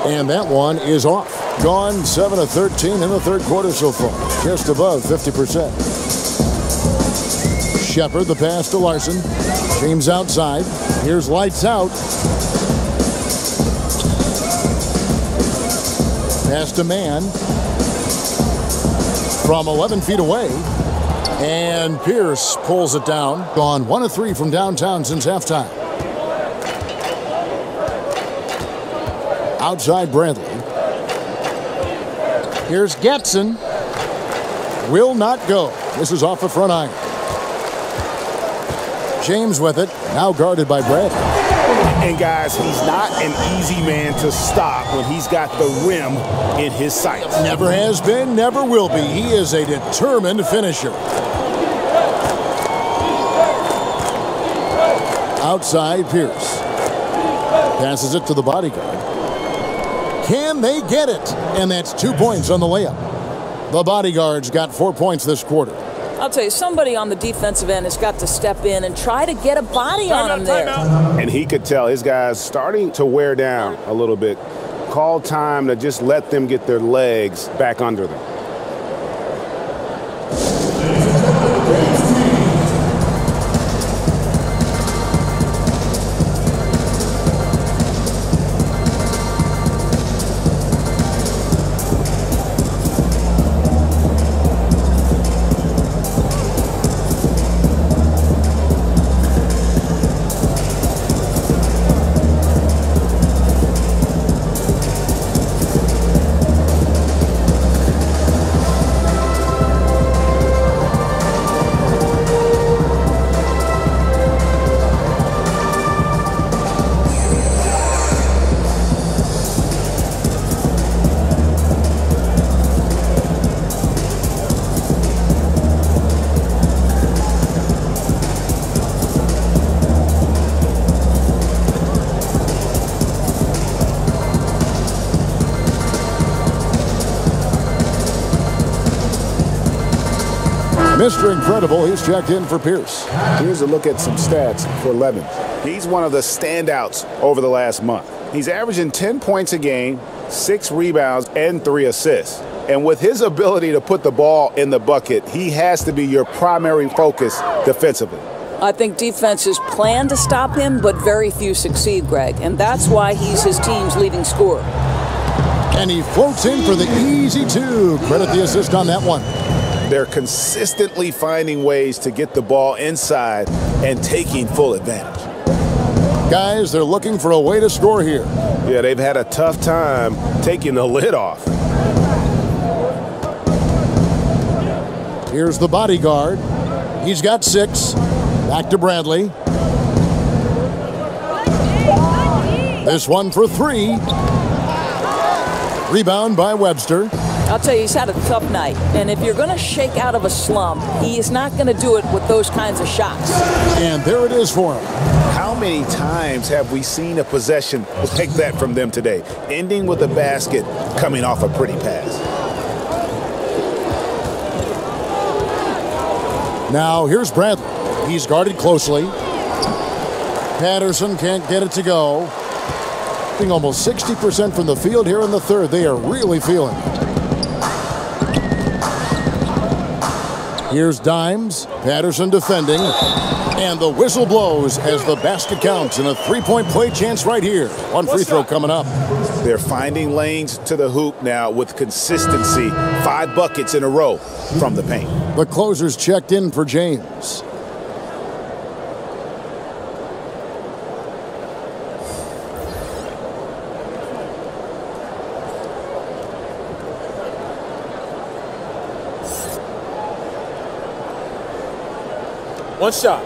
and that one is off. Gone 7 of 13 in the third quarter so far, just above 50%. Shepard, the pass to Larson. James outside. Here's lights out. Pass to Mann. From 11 feet away. And Pierce pulls it down. Gone 1 of 3 from downtown since halftime. Outside Bradley. Here's Getson. Will not go. This is off the front iron. James with it. Now guarded by Bradley. And guys, he's not an easy man to stop when he's got the rim in his sights. Never has been, never will be. He is a determined finisher. Outside Pierce. Passes it to the bodyguard. Can they get it? And that's 2 points on the layup. The bodyguard's got 4 points this quarter. I'll tell you, somebody on the defensive end has got to step in and try to get a body on him there. And he could tell his guys starting to wear down a little bit. Call time to just let them get their legs back under them. Mr. Incredible, he's checked in for Pierce. Here's a look at some stats for Levin. He's one of the standouts over the last month. He's averaging 10 points a game, 6 rebounds, and 3 assists. And with his ability to put the ball in the bucket, he has to be your primary focus defensively. I think defenses plan to stop him, but very few succeed, Greg. And that's why he's his team's leading scorer. And he floats in for the easy 2. Credit the assist on that one. They're consistently finding ways to get the ball inside and taking full advantage. Guys, they're looking for a way to score here. Yeah, they've had a tough time taking the lid off. Here's the bodyguard. He's got 6. Back to Bradley. This one for 3. Rebound by Webster. I'll tell you, he's had a tough night. And if you're going to shake out of a slump, he is not going to do it with those kinds of shots. And there it is for him. How many times have we seen a possession like that from them today, ending with a basket coming off a pretty pass? Now here's Bradley. He's guarded closely. Patterson can't get it to go. Being almost 60% from the field here in the third. They are really feeling it. Here's Dimes. Patterson defending. And the whistle blows as the basket counts, and a 3-point play chance right here. One free throw coming up. They're finding lanes to the hoop now with consistency. 5 buckets in a row from the paint. The closer's checked in for James. One shot.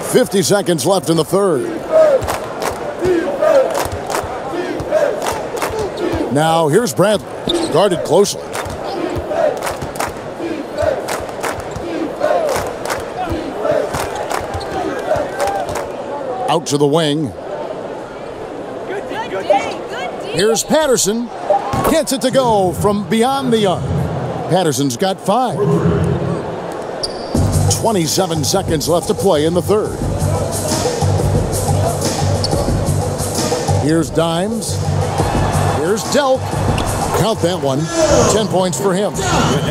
.50 seconds left in the third. Now here's Bradley, guarded closely. Out to the wing. Here's Patterson. Gets it to go from beyond the arc. Patterson's got 5. 27 seconds left to play in the third. Here's Dimes. Here's Delk. Count that one. 10 points for him.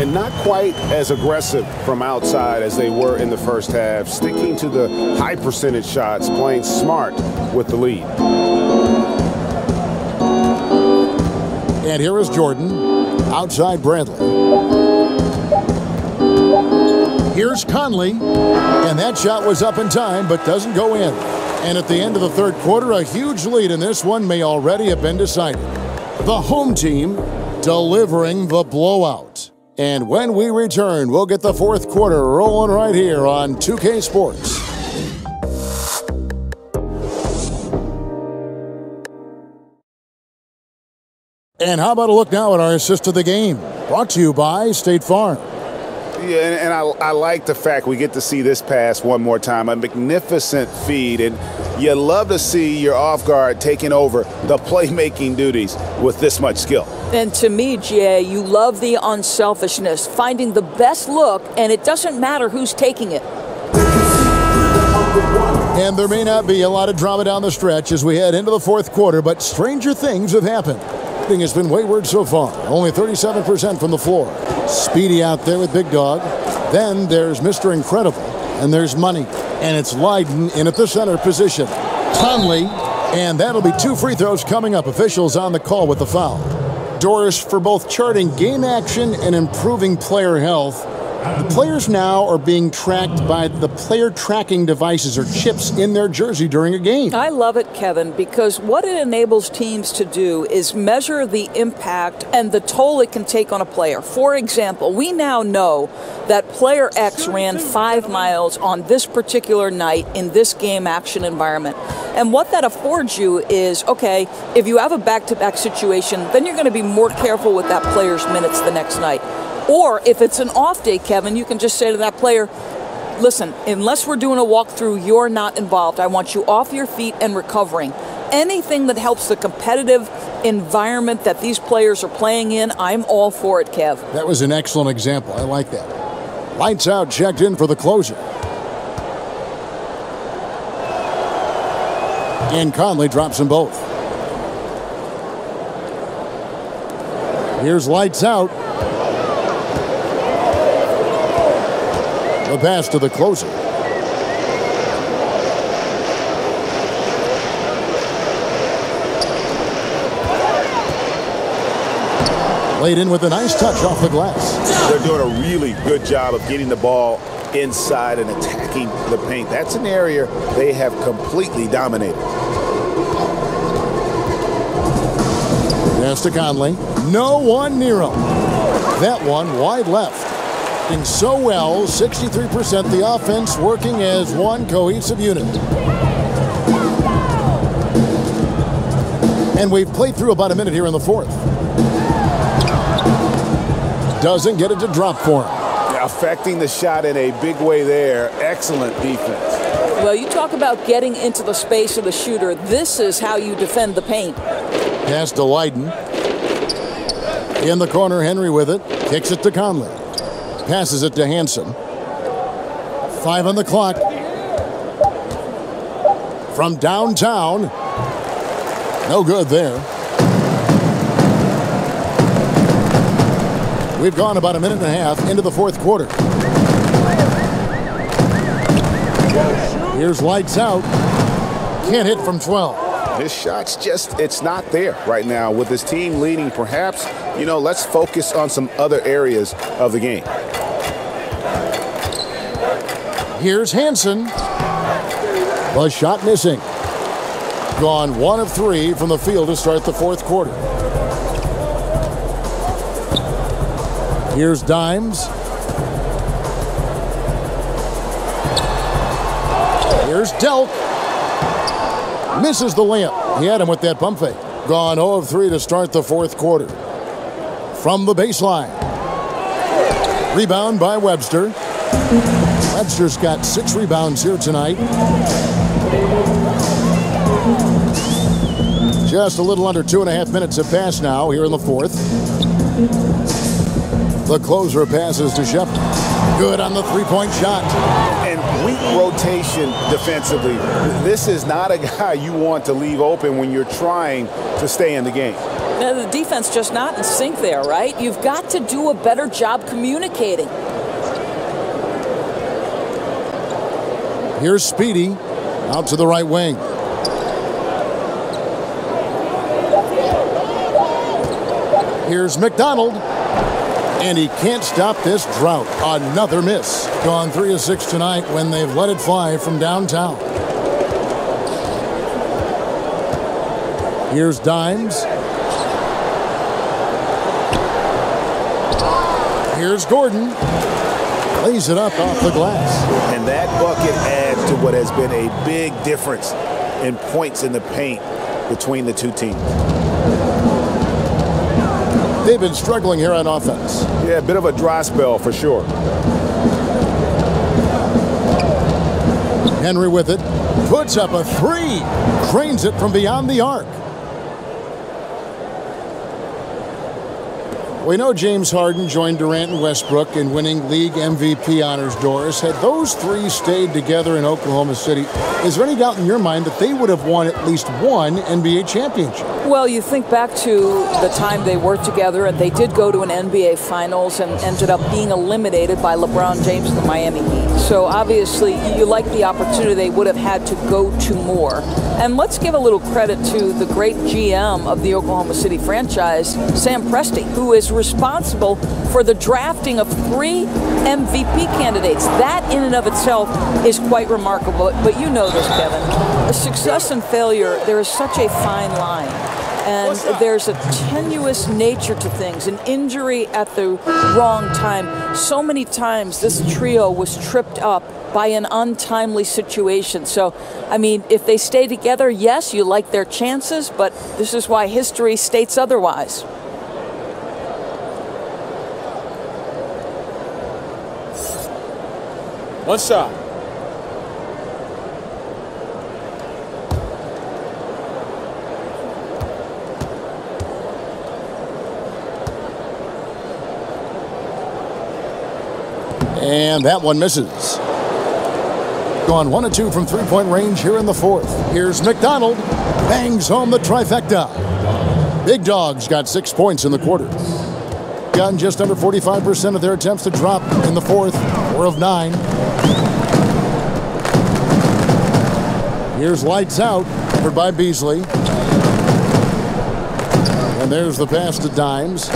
And not quite as aggressive from outside as they were in the first half, sticking to the high percentage shots, playing smart with the lead. And here is Jordan. Outside Bradley. Here's Conley. And that shot was up in time, but doesn't go in. And at the end of the third quarter, a huge lead in this one may already have been decided. The home team delivering the blowout. And when we return, we'll get the fourth quarter rolling right here on 2K Sports. And how about a look now at our assist of the game? Brought to you by State Farm. Yeah, and I like the fact we get to see this pass one more time. A magnificent feed, and you love to see your off guard taking over the playmaking duties with this much skill. And to me, Jay, you love the unselfishness, finding the best look, and it doesn't matter who's taking it. And there may not be a lot of drama down the stretch as we head into the fourth quarter, but stranger things have happened. Shooting has been wayward so far, only 37% from the floor. Speedy out there with Big Dog. Then there's Mr. Incredible, and there's Money. And it's Lydon in at the center position. Conley, and that'll be 2 free throws coming up. Officials on the call with the foul. Doris, for both charting game action and improving player health, the players now are being tracked by the player tracking devices or chips in their jersey during a game. I love it, Kevin, because what it enables teams to do is measure the impact and the toll it can take on a player. For example, we now know that player X ran 5 miles on this particular night in this game action environment. And what that affords you is, okay, if you have a back-to-back situation, then you're going to be more careful with that player's minutes the next night. Or if it's an off day, Kevin, you can just say to that player, listen, unless we're doing a walkthrough, you're not involved. I want you off your feet and recovering. Anything that helps the competitive environment that these players are playing in, I'm all for it, Kev. That was an excellent example. I like that. Lights out, checked in for the closer. And Conley drops them both. Here's lights out. The pass to the closer. Laid in with a nice touch off the glass. They're doing a really good job of getting the ball inside and attacking the paint. That's an area they have completely dominated. Pass to Conley. No one near him. That one wide left. So well, 63%, the offense working as one cohesive unit. And we've played through about a minute here in the fourth. Doesn't get it to drop for him. Affecting the shot in a big way there. Excellent defense. Well, you talk about getting into the space of the shooter. This is how you defend the paint. Pass to Lydon. In the corner, Henry with it. Kicks it to Conley. Passes it to Hansen. 5 on the clock. From downtown. No good there. We've gone about a minute and a half into the fourth quarter. Here's lights out. Can't hit from 12. His shot's just, it's not there right now. With his team leading, perhaps, let's focus on some other areas of the game. Here's Hansen. The shot missing. Gone 1 of 3 from the field to start the fourth quarter. Here's Dimes. Here's Delk. Misses the layup. He had him with that pump fake. Gone 0 of 3 to start the fourth quarter. From the baseline. Rebound by Webster. Webster's got 6 rebounds here tonight. Just a little under 2.5 minutes have passed now here in the fourth. The closer passes to Shepard. Good on the 3-point shot. And weak rotation defensively. This is not a guy you want to leave open when you're trying to stay in the game. Now, the defense just not in sync there, right? You've got to do a better job communicating. Here's Speedy out to the right wing. Here's McDonald. And he can't stop this drought. Another miss. Gone 3 of 6 tonight when they've let it fly from downtown. Here's Dimes. Here's Gordon. Lays it up off the glass. And that bucket adds to what has been a big difference in points in the paint between the two teams. They've been struggling here on offense. Yeah, a bit of a dry spell for sure. Henry with it. Puts up a 3. Cranes it from beyond the arc. We know James Harden joined Durant and Westbrook in winning league MVP honors, Doris. Had those 3 stayed together in Oklahoma City, is there any doubt in your mind that they would have won at least one NBA championship? Well, you think back to the time they worked together, and they did go to an NBA Finals and ended up being eliminated by LeBron James and the Miami Heat. So obviously, you like the opportunity they would have had to go to more. And let's give a little credit to the great GM of the Oklahoma City franchise, Sam Presti, who is responsible for the drafting of 3 MVP candidates. That in and of itself is quite remarkable. But you know this, Kevin. A success and failure, there is such a fine line. And there's a tenuous nature to things, an injury at the wrong time. So many times this trio was tripped up by an untimely situation. So, I mean, if they stay together, yes, you like their chances, but this is why history states otherwise. One shot. And that one misses. Gone 1 of 2 from three-point range here in the 4th. Here's McDonald. Bangs home the trifecta. Big Dogs got 6 points in the quarter. Gotten just under 45% of their attempts to drop in the 4th. 4 of 9. Here's Lights Out, covered by Beasley. And there's the pass to Dimes.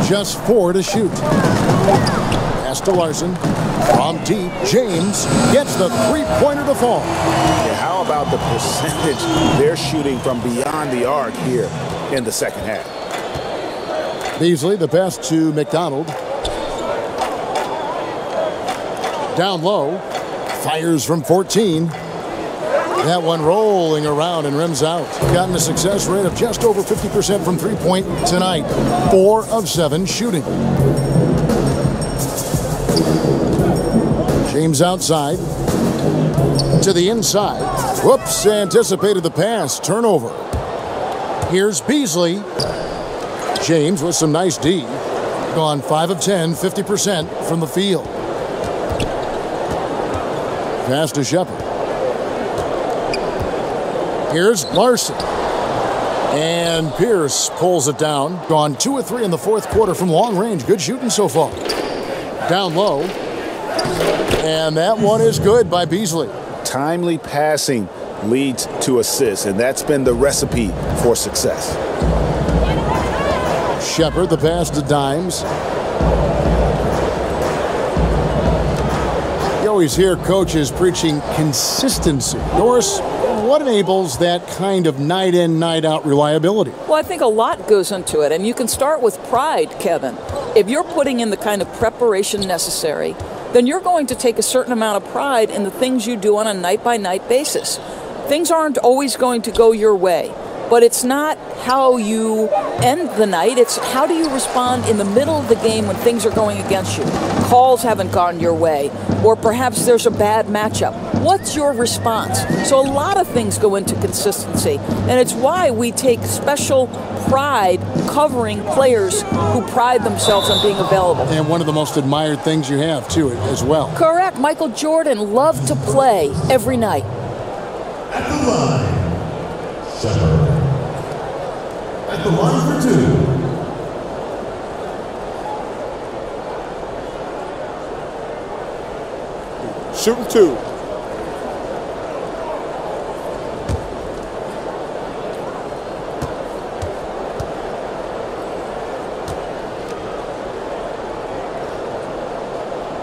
Just 4 to shoot. Pass to Larson. From deep, James gets the 3-pointer to fall. Yeah, how about the percentage they're shooting from beyond the arc here in the second half? Beasley, the pass to McDonald. Down low. Fires from 14. That one rolling around and rims out. Gotten a success rate of just over 50% from three-point tonight. 4 of 7 shooting. James outside. To the inside. Whoops, anticipated the pass. Turnover. Here's Beasley. James with some nice D. Gone 5 of 10, 50% from the field. Pass to Shepard. Here's Larson. And Pierce pulls it down. Gone 2 of 3 in the 4th quarter from long range. Good shooting so far. Down low. And that one is good by Beasley. Timely passing leads to assists, and that's been the recipe for success. Shepard, the pass to Dimes. You always hear coaches preaching consistency. Doris, what enables that kind of night in, night out reliability? Well, I think a lot goes into it, and you can start with pride, Kevin. If you're putting in the kind of preparation necessary, then you're going to take a certain amount of pride in the things you do on a night-by-night basis. Things aren't always going to go your way, but it's not how you end the night, it's how do you respond in the middle of the game when things are going against you. Calls haven't gone your way, or perhaps there's a bad matchup. What's your response? So a lot of things go into consistency, and it's why we take special pride covering players who pride themselves on being available. And one of the most admired things you have, too, as well. Correct. Michael Jordan loved to play every night. At the line, Shepard. At the line for 2. Shooting 2.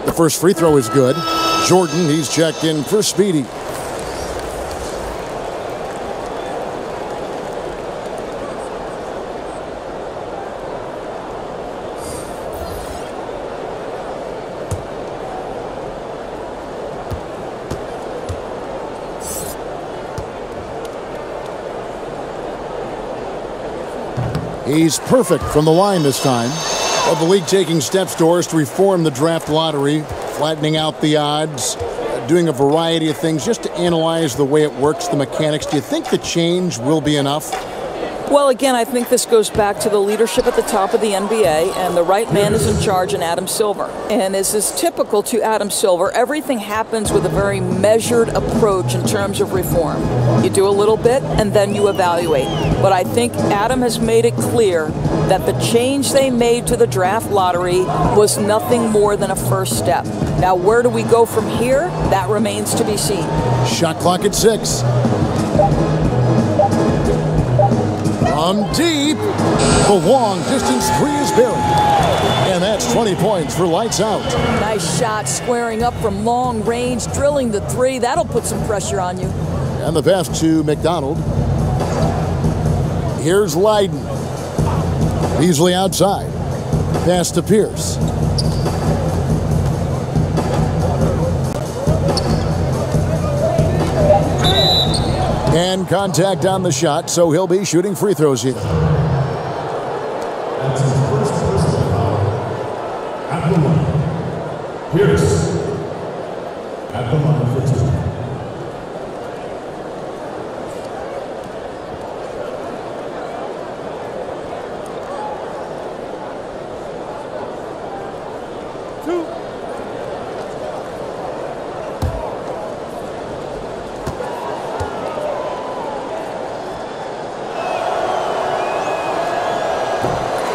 The first free throw is good. Jordan, he's checked in for Speedy. He's perfect from the line this time. Well, the league taking steps, Doris, to reform the draft lottery, flattening out the odds, doing a variety of things just to analyze the way it works, the mechanics. Do you think the change will be enough? Well, again, I think this goes back to the leadership at the top of the NBA, and the right man is in charge in Adam Silver. And as is typical to Adam Silver, everything happens with a very measured approach in terms of reform. You do a little bit, and then you evaluate. But I think Adam has made it clear that the change they made to the draft lottery was nothing more than a first step. Now, where do we go from here? That remains to be seen. Shot clock at 6. From deep, the long distance 3 is buried. And that's 20 points for Lights Out. Nice shot, squaring up from long range, drilling the 3. That'll put some pressure on you. And the pass to McDonald. Here's Leiden. Beasley outside. Pass to Pierce. And contact on the shot, so he'll be shooting free throws here. That's his first personal foul. At the line, Pierce. At the line for 2.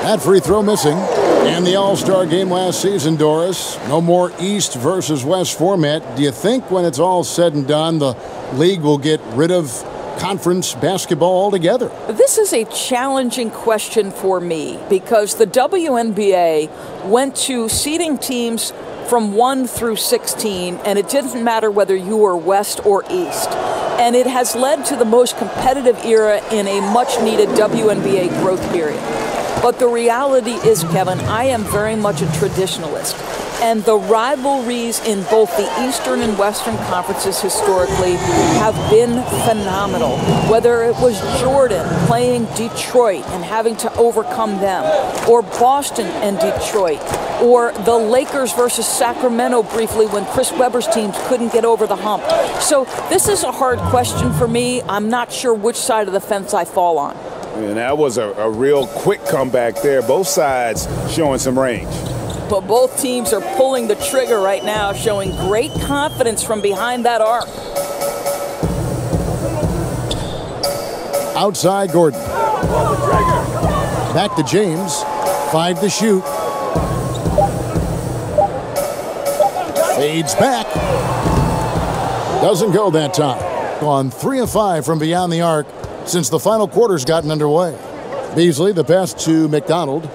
That free throw missing. And the All-Star game last season, Doris, no more East versus West format. Do you think when it's all said and done, the league will get rid of conference basketball altogether? This is a challenging question for me because the WNBA went to seeding teams from 1 through 16, and it didn't matter whether you were West or East. And it has led to the most competitive era in a much-needed WNBA growth period. But the reality is, Kevin, I am very much a traditionalist. And the rivalries in both the Eastern and Western conferences historically have been phenomenal. Whether it was Jordan playing Detroit and having to overcome them, or Boston and Detroit, or the Lakers versus Sacramento briefly when Chris Webber's teams couldn't get over the hump. So this is a hard question for me. I'm not sure which side of the fence I fall on. And that was a real quick comeback there. Both sides showing some range. But both teams are pulling the trigger right now, showing great confidence from behind that arc. Outside Gordon. Back to James. 5 to shoot. Fades back. Doesn't go that time. On 3 of 5 from beyond the arc since the final quarter's gotten underway. Beasley, the pass to McDonald.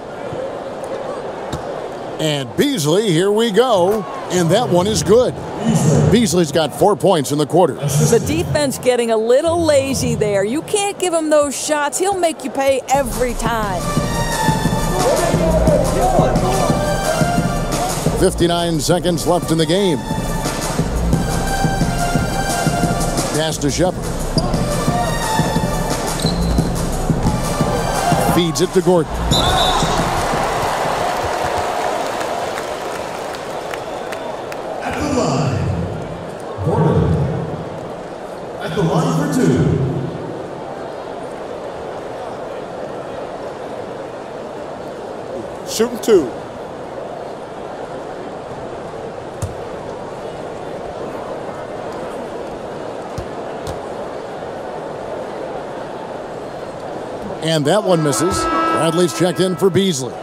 And Beasley, here we go. And that one is good. Beasley's got 4 points in the quarter. The defense getting a little lazy there. You can't give him those shots. He'll make you pay every time. 59 seconds left in the game. Pass to Shepard. Feeds it to Gordon. At the line, Gordon. At the line for 2. Shooting 2. And that one misses. Bradley's checked in for Beasley.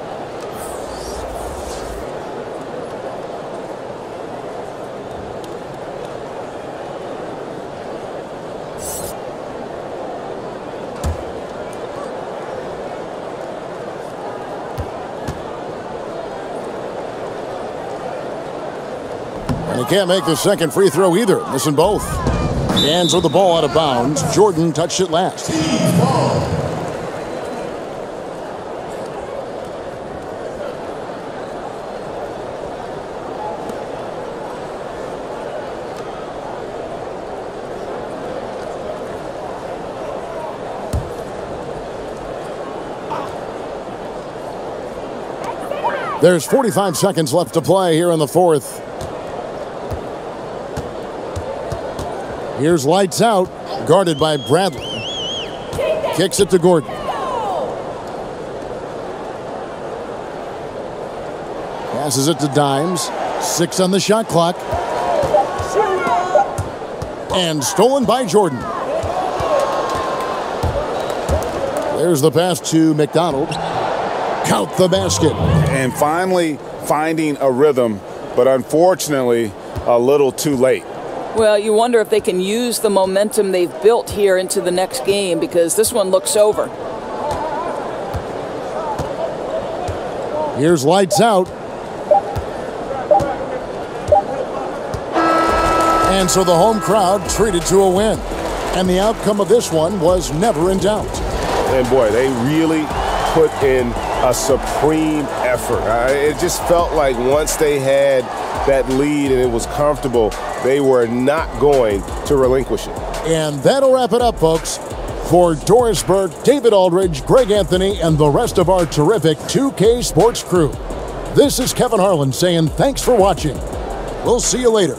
And he can't make the second free throw either, missing both. Hands with the ball out of bounds. Jordan touched it last. There's 45 seconds left to play here in the fourth. Here's lights out, guarded by Bradley. Kicks it to Gordon. Passes it to Dimes. 6 on the shot clock. And stolen by Jordan. There's the pass to McDonald. Count the basket. And finally finding a rhythm, but unfortunately a little too late. Well, you wonder if they can use the momentum they've built here into the next game, because this one looks over. Here's lights out. And so the home crowd treated to a win. And the outcome of this one was never in doubt. And boy, they really put in a supreme effort. It just felt like once they had that lead and it was comfortable, they were not going to relinquish it. And that'll wrap it up, folks. For Doris Burke, David Aldridge, Greg Anthony, and the rest of our terrific 2K Sports crew, this is Kevin Harlan saying thanks for watching. We'll see you later.